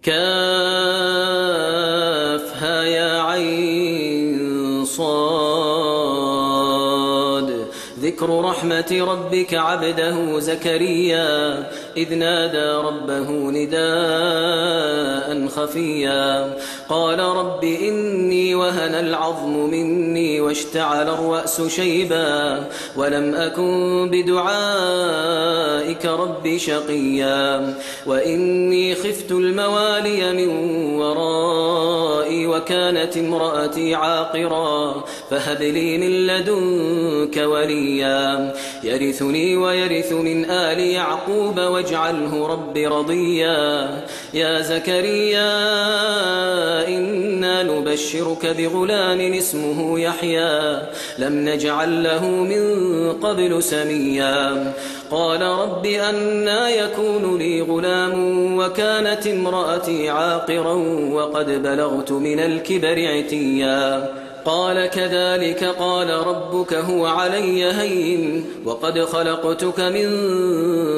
كافها يا عين صاد. ذكر رحمة ربك عبده زكريا إذ نادى ربه نداء خفيا قال رب إني وهن العظم مني واشتعل الرأس شيبا ولم أكن بدعائك رب شقيا وإني خفت الموالي من ورائي وكانت امرأتي عاقرا فهب لي من لدنك وليا يرثني ويرث من آل يعقوب واجعله رب رضيا. يا زكريا إنا نبشرك بغلام اسمه يحيى لم نجعل له من قبل سميا قال رب أنى يكون لي غلام وكانت امرأتي عاقرا وقد بلغت من الكبر عتيا قال كذلك قال ربك هو علي هين وقد خلقتك من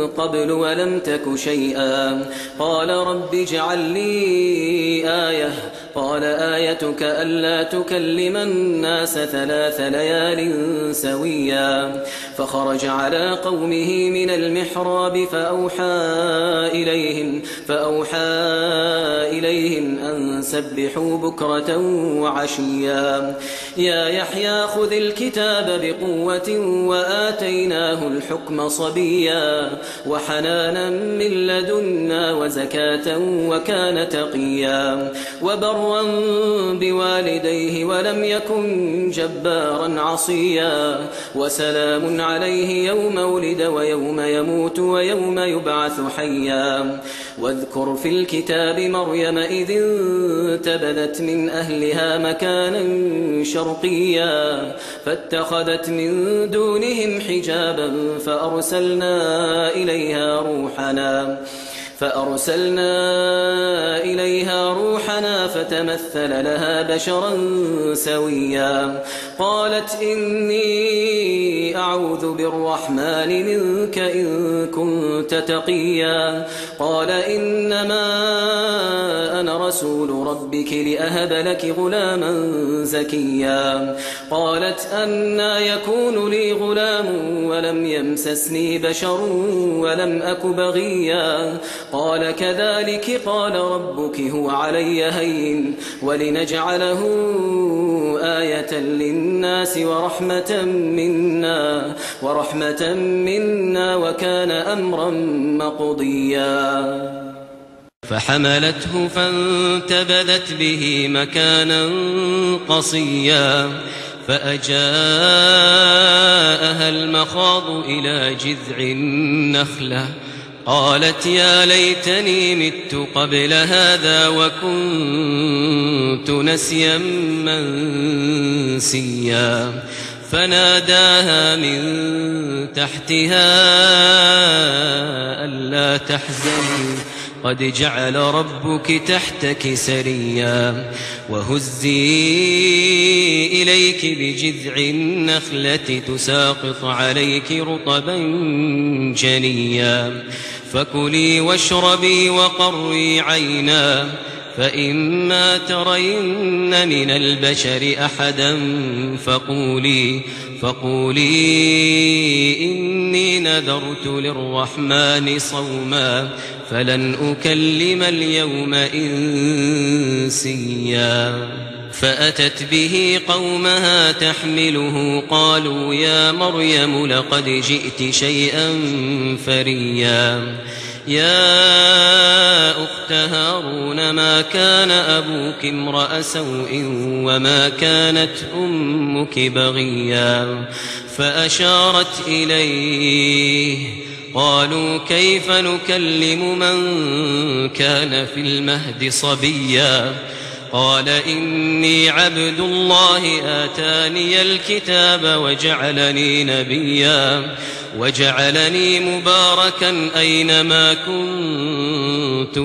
قبل ولم تك شيئا قال رب اجعل لي آية قال آيتك ألا تكلم الناس 3 ليال سويا فخرج على قومه من المحراب فأوحى إليهم أن سبحوا بكرة وعشيا يا يحيى خذ الكتاب بقوة وآتيناه الحكم صبيا وحنانا من لدنا وزكاة وكان تقيا وبرا بوالديه ولم يكن جبارا عصيا وسلام عليه يوم ولد ويوم يموت ويوم يبعث حيا واذكر في الكتاب مريم إذ انتبذت من أهلها مكانا شرقيا فاتخذت من دونهم حجابا فأرسلنا إليها روحنا فتمثل لها بشرا سويا قالت إني أعوذ بالرحمن منك إن كنت تقيا قال إنما أنا رسول ربك لأهب لك غلاما زكيا قالت أنى يكون لي غلام ولم يمسسني بشر ولم أك بغيا قال كذلك قال ربك هو علي هين ولنجعله آية للناس ورحمة منا وكان أمرا مقضيا فحملته فانتبذت به مكانا قصيا فأجاءها المخاض إلى جذع النخلة قالت يا ليتني مت قبل هذا وكنت نسيا منسيا فناداها من تحتها ألا تحزني قد جعل ربك تحتك سريا وهزي إليك بجذع النخلة تساقط عليك رطبا جنيا فكلي واشربي وقري عينا فإما ترين من البشر أحدا فقولي إني نذرت للرحمن صوما فلن أكلم اليوم إنسيا فأتت به قومها تحمله قالوا يا مريم لقد جئت شيئا فريا يا أخت هارون ما كان أبوك امرأ سوء وما كانت أمك بغيا فأشارت إليه قالوا كيف نكلم من كان في المهد صبيا قال إني عبد الله آتاني الكتاب وجعلني نبيا وجعلني مباركا أينما كنت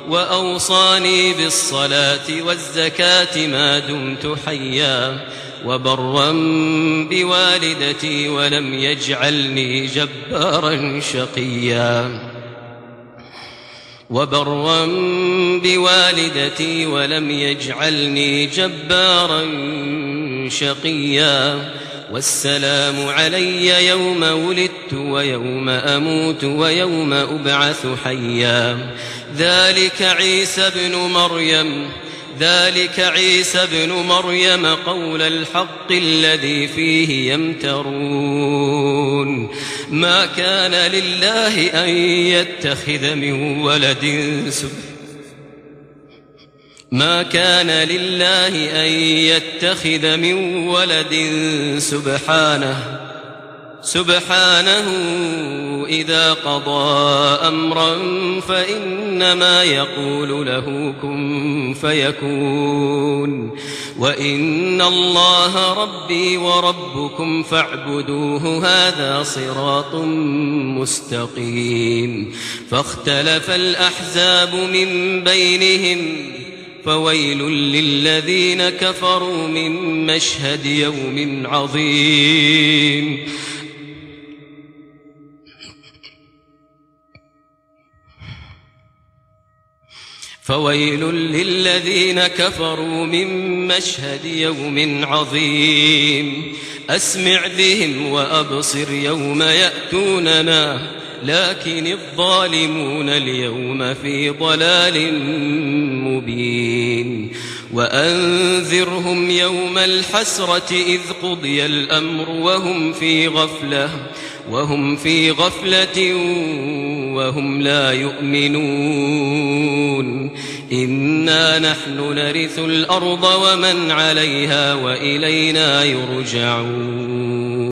وأوصاني بالصلاة والزكاة ما دمت حيا وبرا بوالدتي ولم يجعلني جبارا شقيا وبرا بوالدتي ولم يجعلني جبارا شقيا والسلام علي يوم ولدت ويوم أموت ويوم أبعث حيا ذلك عيسى بن مريم قول الحق الذي فيه يمترون ما كان لله أن يتخذ من ولد سبحانه إذا قضى أمرا فإنما يقول له كن فيكون وإن الله ربي وربكم فاعبدوه هذا صراط مستقيم فاختلف الأحزاب من بينهم فويل للذين كفروا من مشهد يوم عظيم أسمع بهم وأبصر يوم يأتوننا لكن الظالمون اليوم في ضلال مبين وأنذرهم يوم الحسرة إذ قضي الأمر وهم في غفلة وهم لا يؤمنون إنا نحن نرث الأرض ومن عليها وإلينا يرجعون